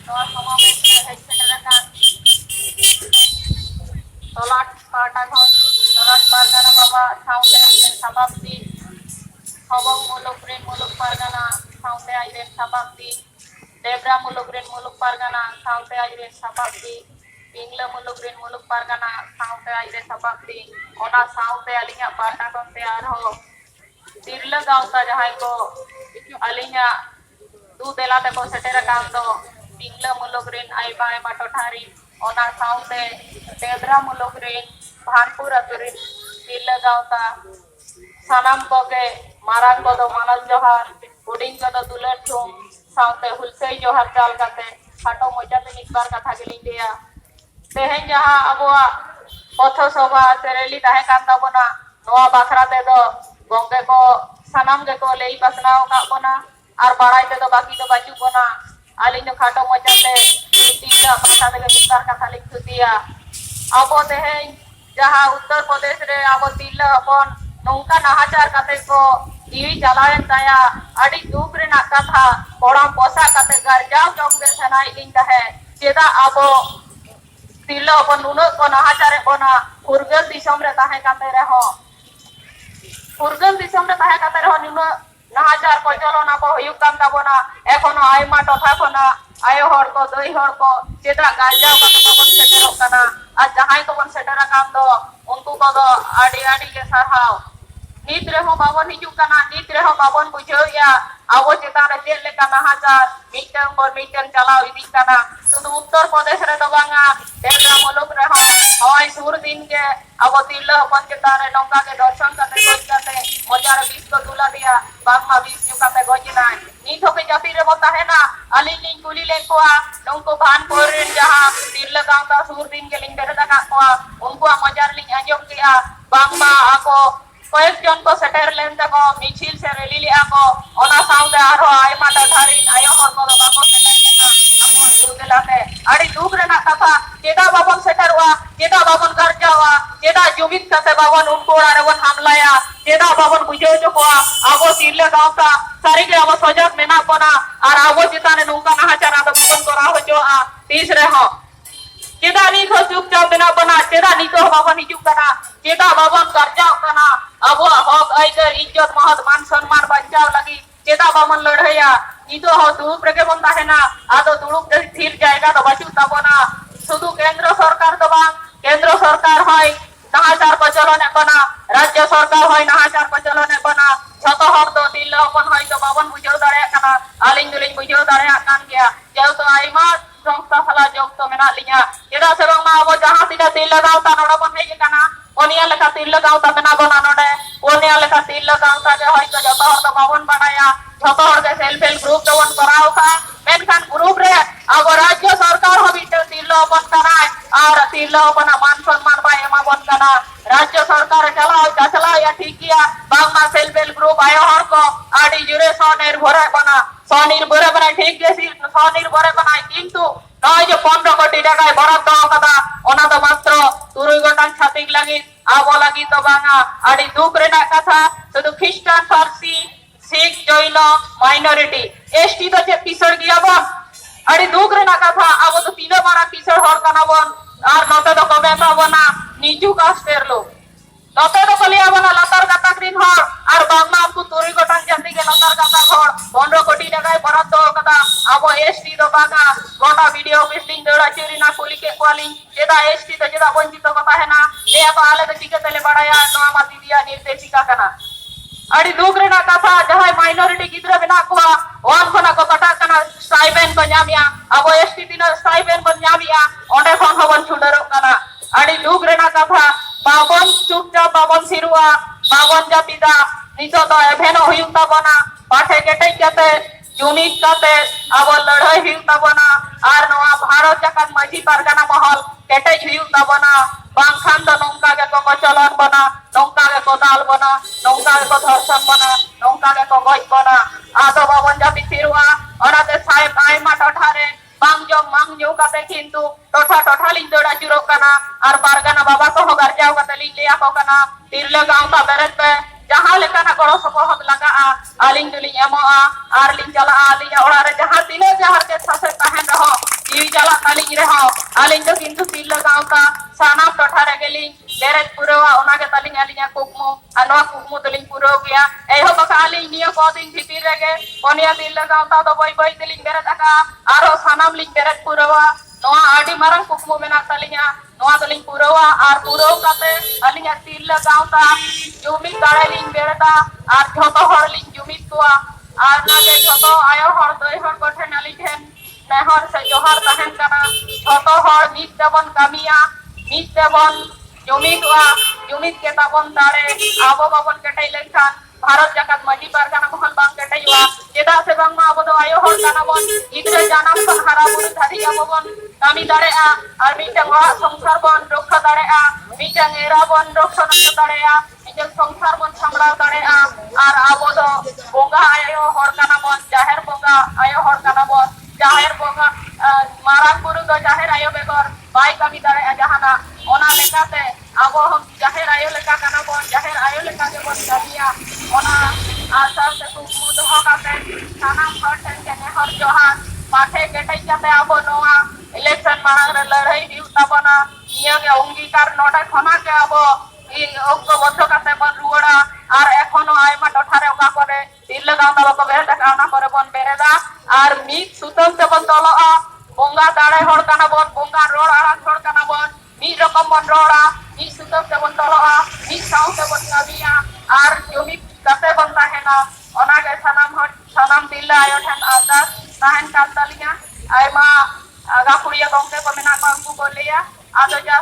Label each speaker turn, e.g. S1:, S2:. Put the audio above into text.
S1: ᱱᱚᱣᱟ ᱥᱚᱢᱟᱵᱮᱥ ᱨᱮ ᱦᱮᱡ ᱥᱮᱴᱮᱨ ᱟᱠᱟᱱ ᱛᱚᱞᱟᱴ ᱯᱟᱦᱴᱟ ᱠᱷᱚᱱ ᱛᱚᱞᱟᱴ ᱯᱟᱨᱜᱟᱱᱟ ᱵᱟᱵᱟ ᱥᱟᱶᱛᱮ ᱟᱡᱨᱮᱱ ᱥᱟᱯᱟᱵᱫᱤ ᱦᱚᱵᱚᱝ ᱢᱩᱞᱩᱠ ᱨᱮᱱ ᱢᱩᱞᱩᱠ ᱯᱟᱨᱜᱟᱱᱟ ᱥᱟᱶᱛᱮ ᱟᱡᱨᱮᱱ ᱥᱟᱯᱟᱵᱫᱤ देवरा मुलुक रेन मुलुक पारगाना साउते आजरे सपाबदी पिंगला मुलुक रेन मुलुक पारगाना साउते आजरे सपाबदी ओना साउते अलिया पाटा कोते आरो तिरला गावता जहाय को अलिया दू देला ते को सेटेर काम दो पिंगला मुलुक रेन आइबा आइबा टोठारी ओना साउते देवरा मुलुक रेन भानपुर अतुरिन तिरला गावता सानाम कोगे मारांग को दो मानल जोहार उडिंग को दो दुलर ठुम साउते हुलसई जोहार चाल काते खाटो मोजाते मिसबार कथा गेलिं दिया तेहें जहां अबुआ पथो सभा सेरेली ताहे कान ताबोना नोआ बाखरा ते दो गोंगे को सनाम गे को लेई पासनाव का बोना आर बाड़ाई ते दो बाकी दो बाजू बोना आलिन जो खाटो मोजाते तीला पासा ते मिसबार कथा लिख दिया अबो तेहें जहां उत्तर प्रदेश रे अबो तीला अपन नौका नाहाचार काते को जीवी चलायन ताया अड़ी दुख रे ना कथा कोड़ाम पोसा काते गरजाव जोंग दे सनाई लिंग है चेदा अबो तिलो अपन नुनो को नाहाचारे बोना फुरगल दिसम रे ताहे काते रहो फुरगल दिसम रे ताहे काते रहो नुनो नाहाचार को चलना को हुयुक कान ताबोना एखोनो आयमा टोठा कोना आयो हर को दई हर को चेदा गरजाव काते बन सेटेरो काना आ जहाय को बन सेटेरा काम दो उनको को दो आड़ी आड़ी के सरहाव नीत रेहो बाबन हिजुक काना नीत रेहो बाबन बुझेया आबो चेतान रे चेल लेका नाहाचार मीटन पर मीटन चलाव इदी काना सुदु उत्तर प्रदेश रे दो बांगा देवरा मुलुक रेहो होय सुर दिन के आबो तिल्ला अपन चेतान रे नौका के दर्शन काते गोज काते मजार 20 को तुला दिया बागमा 20 न्यू काते गोजना नीत होके जाति रे बता है ना अली लिंग कुली ले कोआ नौको भानपुर रे जहां तिल्ला गांवता सुर दिन के लिंग बेरदा का कोआ उनको मजार लिंग अंजम किया बागमा आको कयेक जन को सेटेर लेन तको मिছিল से रैली लिया को ओना साउते आरो आयमा टठारिन आयो हर को दो बाको सेटेर लेना अपन सुदेलाते अड़ी दुख रे ना कथा केदा बाबन सेटेरवा केदा बाबन गरजावा केदा जुमित कते बाबन उनको आरे वन हमलाया केदा बाबन बुझे जो को आबो तिरले गावता सारी के आबो सजग मेना कोना और आबो जिताने नुका नाहाचार आदो बन करा हो जो आ 30 रे हो चेदा नी को चुपचाप बिना बना चेदा नी को बाबन हिजुक कना चेदा बाबन गरजाव कना अबो हक आइकर इज्जत महत मान सम्मान बचाव लगी चेदा बाबन लड़ैया नी तो हो दुरुप रेगे बंदा है ना आदो दुरुप दे स्थिर जाएगा तो बचू तबना शुद्ध केंद्र सरकार तो बांग केंद्र सरकार होय नाहाचार को चलने बना राज्य सरकार होय नाहाचार को चलने बना छतो हक तो दिल अपन होय तो बाबन बुझेव दाड़े कना आलिंग दुलिंग बुझेव दाड़े कान गया जेव तो आइमा संस्था सला जोग तो मेना लिया चेदा से बांग अबो जहां तिना तिल लगावता नोडा बन हेज कना ओनिया लेका तिल लगावता मेना बना नोडे ओनिया लेका तिल लगावता जे होय तो जतो हर तो बाबन बनाया छतो हर के सेल्फ हेल्प ग्रुप तो वन कराव का मेनखान ग्रुप रे अब राज्य सरकार हो बिटे तिल अपन कराय और तिल अपन मान सम्मान बाय एमा बन कना राज्य सरकार चलाओ या ठीक किया बांगमा सेल्फ हेल्प ग्रुप आयो हर को आडी जुरे स्वनिर्भर बना ठीक जैसी स्वनिर्भर बनाय किंतु नय जो 15 कोटी टाका बराद दाव कदा ओना तो मात्र 3 गोटां छातिक लागि आबो लागि तो बांगा आडी दुख रेना कथा शुधु ख्रिस्टान फारसी सिख जैन माइनॉरिटी एसटी तो जे पिसड़ गया बन अड़ी दुख रेना कथा आबो तो तीनो मारा पिसड़ हर कना बन और नते तो कबे पाबना नीचू कास्टेर लोग नते तो कलिया बना लतार गाता ग्रीन हर और बांगमा आपको 3 गोटां जाति के लतार गाता घर 15 कोटी टाका बराद दो कदा आबो एसटी तो बागा गोटा वीडियो ऑफिसिंग देड़ा चोरी ना कुली के क्वालिंग जेदा एसटी तो जेदा वंचित कथा है ना ए तो आले तो चिके तले बड़ाया नोआ मा दीदिया निर्देशिका कना अड़ी दुख रेना कथा जहां माइनॉरिटी गिद्रा बिना कोआ ओन खना को कटा कना स्टाइपेंड को न्यामिया अब एसटी दिन स्टाइपेंड को न्यामिया ओंडे खन हवन छुडरो कना अड़ी दुख रेना कथा बाबन चुपचाप बाबन सिरुआ बाबन जापिदा नितो तो एभेनो हुयुक ताबना पाठे केटे केते जुमित काते अब लड़ाई हुयुक ताबना और नोआ भारत जकात माझी पारगाना महल केटे हुयुक ताबना बांखान तो नौका के को चलन बना नौका के को दाल बना नौका के को धर्षण बना नौका के को गज बना आदो बाबन जाति सिरुआ ओनाते साहेब आइमा टठारे बांग जो मांग जो काते किंतु टोठा लिंग दोड़ा जुरो कना और पारगाना बाबा को हो गरजाव काते लिंग लिया को कना तिरले गांव ता बेरत पे जहां लेकाना गड़ो सपोहत लगा आलिंग दुलिंग एमो और लिंग चला आलिंग ओड़ा रे जहां तिने जहां के साथे ताहेन रहो तिरला गावता सानाम टोठा रे गेली बेरेज पुरवा ओनागे तलिंग अलिंगा कुकमु अनवा कुकमु तलिंग पुरव गया एहो बका अलिंग नियो कोदिन भितिर रेगे ओनिया तिरला गावता तो बई बई तलिंग बेरेज आका आरो सानाम लिंग बेरेज पुरवा नोआ आडी मारंग कुकमु मेना तलिंगा नोआ तलिंग पुरवा आर पुरव काते अलिंगा तिरला गावता जुमित दाड़े लिंग बेरेदा आर झोतो हर लिंग जुमित कुआ आर नागे झोतो आयो हर दोय हर गोठे नाली ठेन नेहर से जोहर तहन कना झोतो हर मित देबन कामिया मित देबन जुमित के ताबन दाड़े आबो बाबन केटै लेखान भारत जगत मजी पारगाना मोहन बांग केटैवा चेदा से बांग मा आबो दो आयो हर काना बन गिद्रे जानम सन हारा बुरु धारी आबो बन कामी दाड़ेआ आर मिटang ओड़ा संसार बन रक्षा दाड़ेआ मिटang एरा बन रक्षा नष्ट दाड़ेआ मिटang संसार बन सामलाव दाड़ेआ आर आबो दो बोंगा आयो हर काना बन जाहेर बोंगा आयो हर काना बन जाहेर बोंगा मारांग बुरु दो जाहेर आयो बेगर बाई कामी दाड़ेआ जहाना ओना लेकाते आबो हम जाहेर आयो लेका काना बन जाहेर आयो लेका के बन कामिया ओना आसार से कुकमु दोहो काते सानाम हर ठेन के नेहर जोहार माथे केटै काते आबो नोआ इलेक्शन मांग रे लड़ाई हिउ ताबना निया के अंगीकार नोटा खना के आबो इ ओको बच्चो काते बन रुवड़ा आर एखोनो आयमा टोठारे ओका करे तिरला गावता बको बेरेदा काना करे बन बेरेदा आर मित सुतम ते बन तलोआ बोंगा दाड़े हर काना बन बोंगा रोड आड़ा छोड़ काना बन मी रकम बन रोड़ा मी सुतम ते बन तलोआ मी साउ ते बन कामिया आर जुमित काते बन ताहेना ओनागे सनाम तिरला आयो ठेन आदास ताहेन काल तलिया आयमा आगा कुड़िया गंगे को मेना को अंगु बोलिया आदो जा